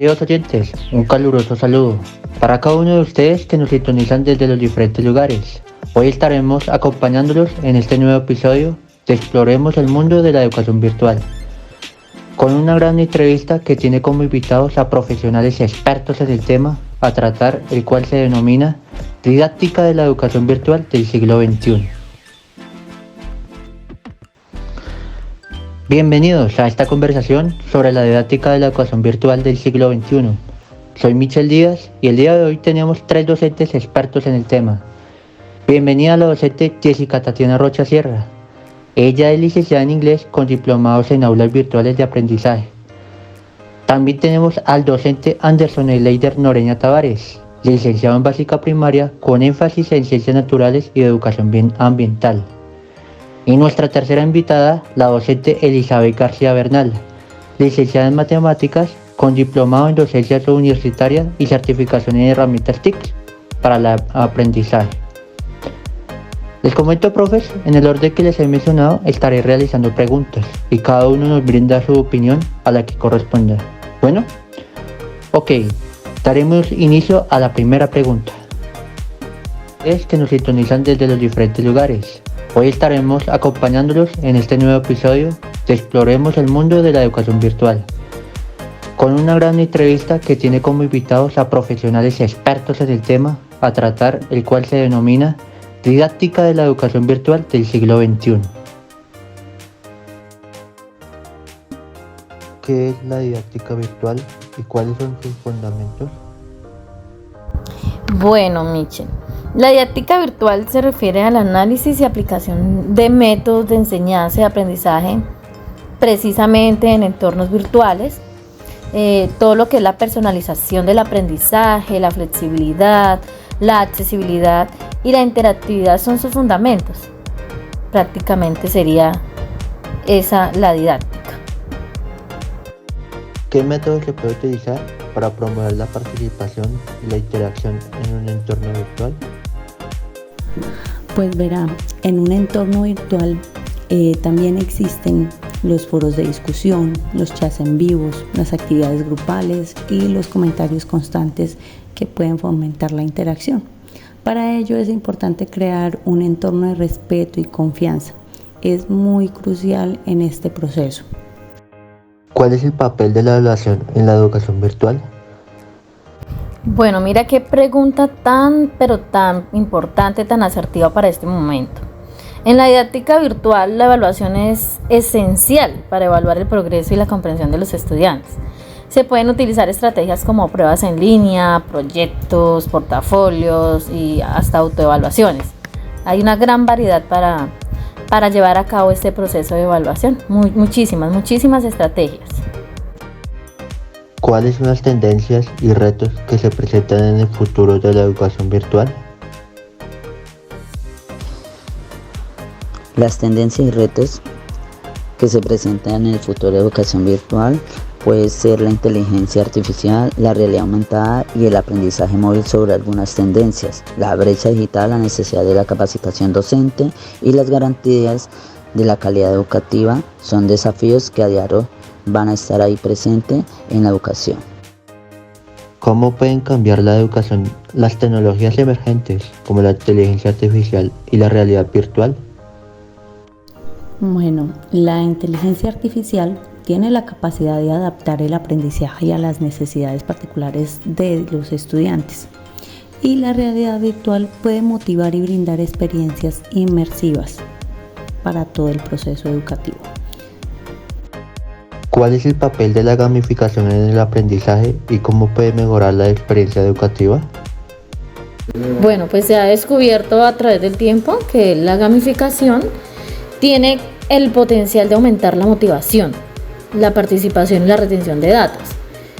Queridos oyentes, un caluroso saludo para cada uno de ustedes que nos sintonizan desde los diferentes lugares. Hoy estaremos acompañándolos en este nuevo episodio de Exploremos el mundo de la educación virtual, con una gran entrevista que tiene como invitados a profesionales expertos en el tema a tratar, el cual se denomina Didáctica de la Educación Virtual del siglo XXI. Bienvenidos a esta conversación sobre la didáctica de la educación virtual del siglo XXI. Soy Michel Díaz y el día de hoy tenemos 3 docentes expertos en el tema. Bienvenida a la docente Jessica Tatiana Rocha Sierra. Ella es licenciada en inglés con diplomados en aulas virtuales de aprendizaje. También tenemos al docente Anderson Eleider Noreña Tavares, licenciado en básica primaria con énfasis en ciencias naturales y educación ambiental. Y nuestra tercera invitada, la docente Elizabeth García Bernal, licenciada en matemáticas con diplomado en docencia universitaria y certificación en herramientas TIC para el aprendizaje. Les comento, profes, en el orden que les he mencionado estaré realizando preguntas y cada uno nos brinda su opinión a la que corresponda. Bueno, ok, daremos inicio a la primera pregunta. Es que nos sintonizan desde los diferentes lugares. Hoy estaremos acompañándolos en este nuevo episodio de Exploremos el mundo de la educación virtual, con una gran entrevista que tiene como invitados a profesionales expertos en el tema a tratar, el cual se denomina Didáctica de la Educación Virtual del siglo XXI. ¿Qué es la didáctica virtual y cuáles son sus fundamentos? Bueno, Michel, la didáctica virtual se refiere al análisis y aplicación de métodos de enseñanza y aprendizaje precisamente en entornos virtuales. Todo lo que es la personalización del aprendizaje, la flexibilidad, la accesibilidad y la interactividad son sus fundamentos. Prácticamente sería esa la didáctica. ¿Qué método se puede utilizar para promover la participación y la interacción en un entorno virtual? Pues verá, en un entorno virtual también existen los foros de discusión, los chats en vivos, las actividades grupales y los comentarios constantes que pueden fomentar la interacción. Para ello es importante crear un entorno de respeto y confianza. Es muy crucial en este proceso. ¿Cuál es el papel de la evaluación en la educación virtual? Bueno, mira qué pregunta tan importante, tan asertiva para este momento. En la didáctica virtual, la evaluación es esencial para evaluar el progreso y la comprensión de los estudiantes. Se pueden utilizar estrategias como pruebas en línea, proyectos, portafolios y hasta autoevaluaciones. Hay una gran variedad para llevar a cabo este proceso de evaluación. Muchísimas estrategias. ¿Cuáles son las tendencias y retos que se presentan en el futuro de la educación virtual? Las tendencias y retos que se presentan en el futuro de la educación virtual puede ser la inteligencia artificial, la realidad aumentada y el aprendizaje móvil sobre algunas tendencias, la brecha digital, la necesidad de la capacitación docente y las garantías de la calidad educativa son desafíos que a diario van a estar ahí presentes en la educación. ¿Cómo pueden cambiar la educación las tecnologías emergentes como la inteligencia artificial y la realidad virtual? Bueno, la inteligencia artificial tiene la capacidad de adaptar el aprendizaje a las necesidades particulares de los estudiantes. Y la realidad virtual puede motivar y brindar experiencias inmersivas para todo el proceso educativo. ¿Cuál es el papel de la gamificación en el aprendizaje y cómo puede mejorar la experiencia educativa? Bueno, pues se ha descubierto a través del tiempo que la gamificación tiene el potencial de aumentar la motivación, la participación y la retención de datos.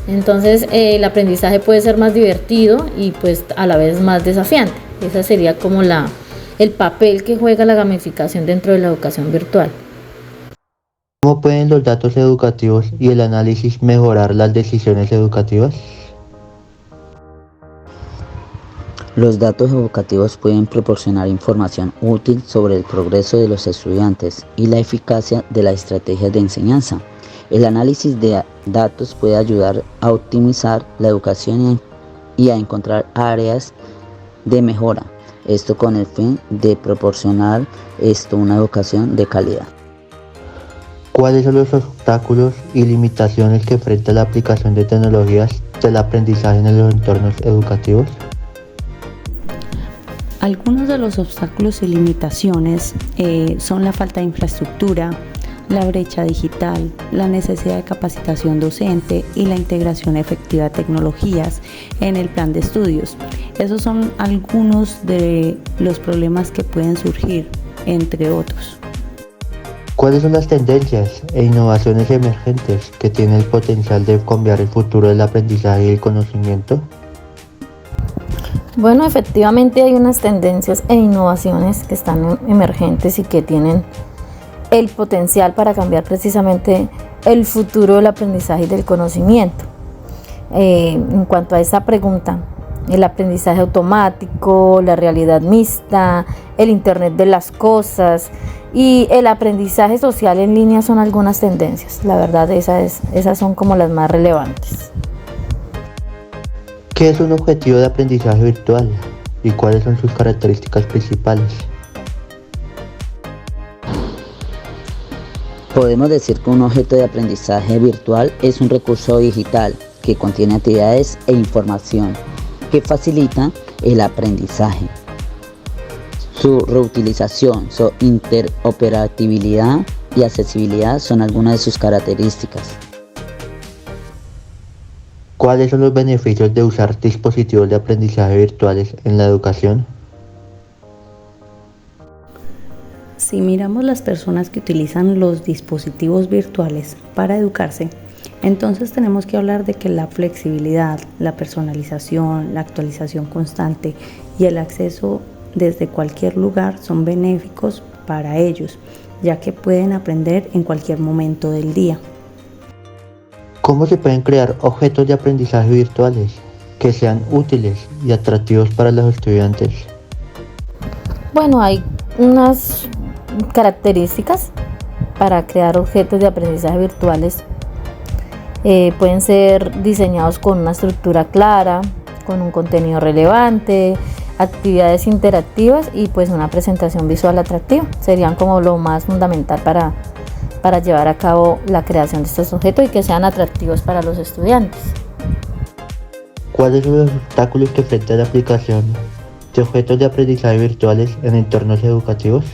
Entonces el aprendizaje puede ser más divertido y pues a la vez más desafiante. Ese sería como el papel que juega la gamificación dentro de la educación virtual. ¿Cómo pueden los datos educativos y el análisis mejorar las decisiones educativas? Los datos educativos pueden proporcionar información útil sobre el progreso de los estudiantes y la eficacia de las estrategias de enseñanza. El análisis de datos puede ayudar a optimizar la educación y a encontrar áreas de mejora. Esto con el fin de proporcionar una educación de calidad. ¿Cuáles son los obstáculos y limitaciones que enfrenta la aplicación de tecnologías del aprendizaje en los entornos educativos? Algunos de los obstáculos y limitaciones son la falta de infraestructura, la brecha digital, la necesidad de capacitación docente y la integración efectiva de tecnologías en el plan de estudios. Esos son algunos de los problemas que pueden surgir, entre otros. ¿Cuáles son las tendencias e innovaciones emergentes que tienen el potencial de cambiar el futuro del aprendizaje y el conocimiento? Bueno, efectivamente hay unas tendencias e innovaciones que están emergentes y que tienen el potencial para cambiar precisamente el futuro del aprendizaje y del conocimiento. En cuanto a esa pregunta, el aprendizaje automático, la realidad mixta, el Internet de las cosas y el aprendizaje social en línea son algunas tendencias. La verdad, esas son como las más relevantes. ¿Qué es un objetivo de aprendizaje virtual y cuáles son sus características principales? Podemos decir que un objeto de aprendizaje virtual es un recurso digital que contiene actividades e información que facilita el aprendizaje. Su reutilización, su interoperabilidad y accesibilidad son algunas de sus características. ¿Cuáles son los beneficios de usar dispositivos de aprendizaje virtuales en la educación? Si miramos las personas que utilizan los dispositivos virtuales para educarse, entonces tenemos que hablar de que la flexibilidad, la personalización, la actualización constante y el acceso desde cualquier lugar son benéficos para ellos, ya que pueden aprender en cualquier momento del día. ¿Cómo se pueden crear objetos de aprendizaje virtuales que sean útiles y atractivos para los estudiantes? Bueno, hay unas características para crear objetos de aprendizaje virtuales. Pueden ser diseñados con una estructura clara, con un contenido relevante, actividades interactivas y pues una presentación visual atractiva. Serían como lo más fundamental para llevar a cabo la creación de estos objetos y que sean atractivos para los estudiantes. ¿Cuáles son los obstáculos que enfrenta la aplicación de objetos de aprendizaje virtuales en entornos educativos?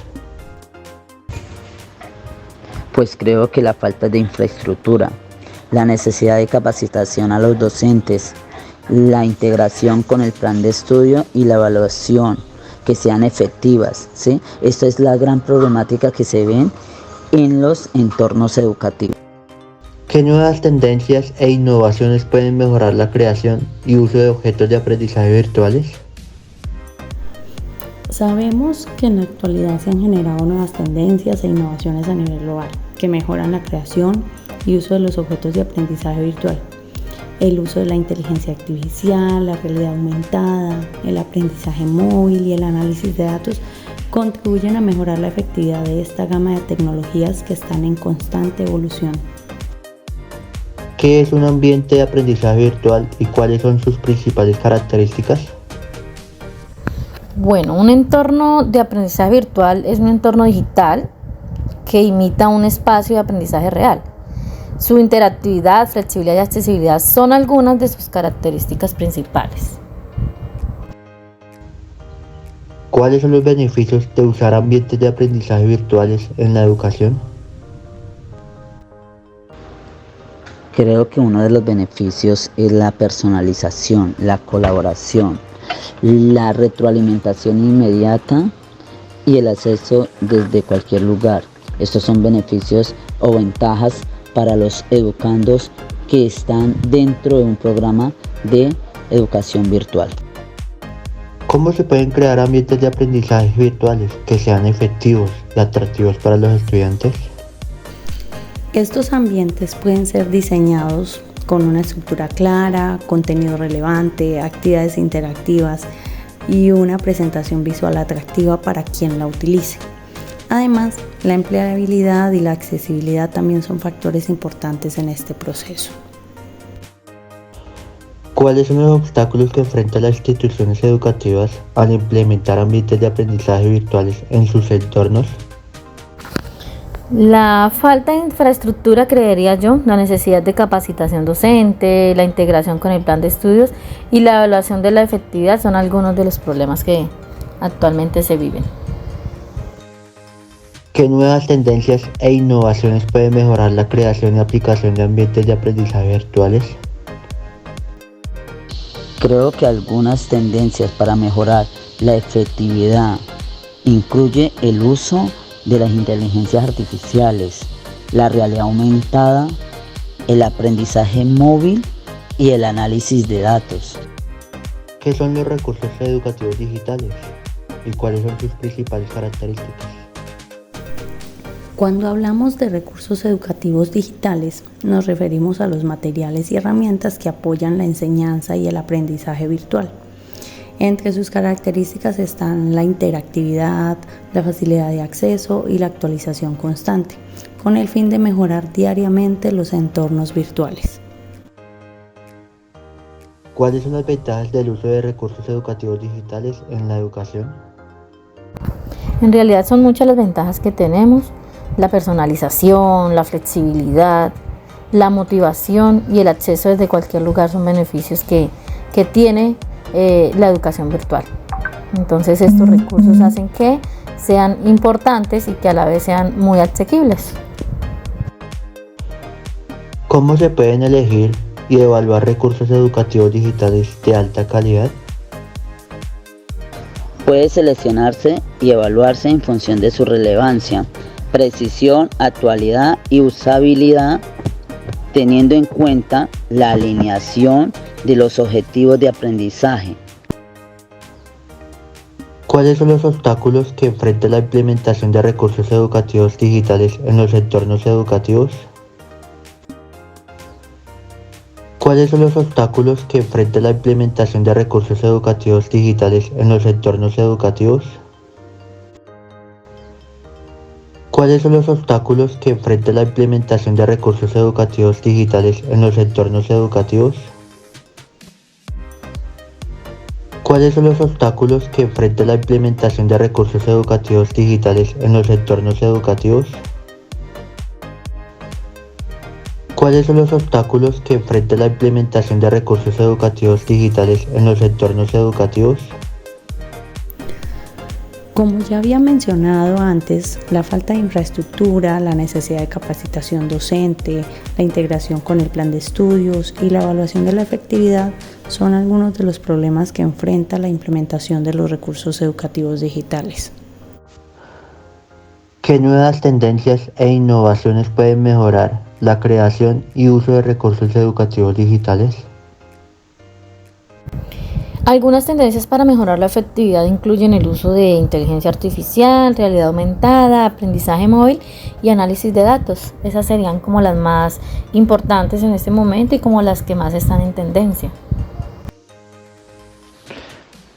Pues creo que la falta de infraestructura, la necesidad de capacitación a los docentes, la integración con el plan de estudio y la evaluación que sean efectivas, ¿sí? Esta es la gran problemática que se ven en los entornos educativos. ¿Qué nuevas tendencias e innovaciones pueden mejorar la creación y uso de objetos de aprendizaje virtuales? Sabemos que en la actualidad se han generado nuevas tendencias e innovaciones a nivel global que mejoran la creación y uso de los objetos de aprendizaje virtual. El uso de la inteligencia artificial, la realidad aumentada, el aprendizaje móvil y el análisis de datos contribuyen a mejorar la efectividad de esta gama de tecnologías que están en constante evolución. ¿Qué es un ambiente de aprendizaje virtual y cuáles son sus principales características? Bueno, un entorno de aprendizaje virtual es un entorno digital que imita un espacio de aprendizaje real. Su interactividad, flexibilidad y accesibilidad son algunas de sus características principales. ¿Cuáles son los beneficios de usar ambientes de aprendizaje virtuales en la educación? Creo que uno de los beneficios es la personalización, la colaboración, la retroalimentación inmediata y el acceso desde cualquier lugar. Estos son beneficios o ventajas para los educandos que están dentro de un programa de educación virtual. ¿Cómo se pueden crear ambientes de aprendizaje virtuales que sean efectivos y atractivos para los estudiantes? Estos ambientes pueden ser diseñados con una estructura clara, contenido relevante, actividades interactivas y una presentación visual atractiva para quien la utilice. Además, la empleabilidad y la accesibilidad también son factores importantes en este proceso. ¿Cuáles son los obstáculos que enfrentan las instituciones educativas al implementar ambientes de aprendizaje virtuales en sus entornos? La falta de infraestructura, creería yo, la necesidad de capacitación docente, la integración con el plan de estudios y la evaluación de la efectividad son algunos de los problemas que actualmente se viven. ¿Qué nuevas tendencias e innovaciones pueden mejorar la creación y aplicación de ambientes de aprendizaje virtuales? Creo que algunas tendencias para mejorar la efectividad incluye el uso de las inteligencias artificiales, la realidad aumentada, el aprendizaje móvil y el análisis de datos. ¿Qué son los recursos educativos digitales y cuáles son sus principales características? Cuando hablamos de recursos educativos digitales, nos referimos a los materiales y herramientas que apoyan la enseñanza y el aprendizaje virtual. Entre sus características están la interactividad, la facilidad de acceso y la actualización constante, con el fin de mejorar diariamente los entornos virtuales. ¿Cuáles son las ventajas del uso de recursos educativos digitales en la educación? En realidad son muchas las ventajas que tenemos: la personalización, la flexibilidad, la motivación y el acceso desde cualquier lugar son beneficios que tiene la educación virtual. Entonces estos recursos hacen que sean importantes y que a la vez sean muy asequibles. ¿Cómo se pueden elegir y evaluar recursos educativos digitales de alta calidad? Puede seleccionarse y evaluarse en función de su relevancia, precisión, actualidad y usabilidad, teniendo en cuenta la alineación de los objetivos de aprendizaje. ¿Cuáles son los obstáculos que enfrenta la implementación de recursos educativos digitales en los entornos educativos? ¿Cuáles son los obstáculos que enfrenta la implementación de recursos educativos digitales en los entornos educativos? ¿Cuáles son los obstáculos que enfrenta la implementación de recursos educativos digitales en los entornos educativos? ¿Cuáles son los obstáculos que enfrenta la implementación de recursos educativos digitales en los entornos educativos? ¿Cuáles son los obstáculos que enfrenta la implementación de recursos educativos digitales en los entornos educativos? Como ya había mencionado antes, la falta de infraestructura, la necesidad de capacitación docente, la integración con el plan de estudios y la evaluación de la efectividad son algunos de los problemas que enfrenta la implementación de los recursos educativos digitales. ¿Qué nuevas tendencias e innovaciones pueden mejorar la creación y uso de recursos educativos digitales? Algunas tendencias para mejorar la efectividad incluyen el uso de inteligencia artificial, realidad aumentada, aprendizaje móvil y análisis de datos. Esas serían como las más importantes en este momento y como las que más están en tendencia.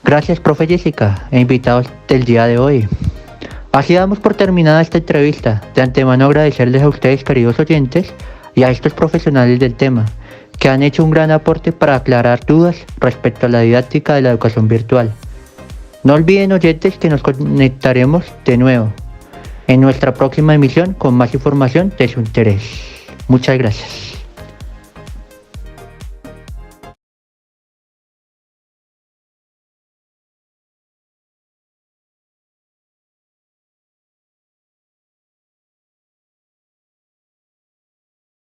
Gracias, profe Jessica e invitados del día de hoy. Así damos por terminada esta entrevista. De antemano agradecerles a ustedes, queridos oyentes, y a estos profesionales del tema, que han hecho un gran aporte para aclarar dudas respecto a la didáctica de la educación virtual. No olviden, oyentes, que nos conectaremos de nuevo en nuestra próxima emisión con más información de su interés. Muchas gracias.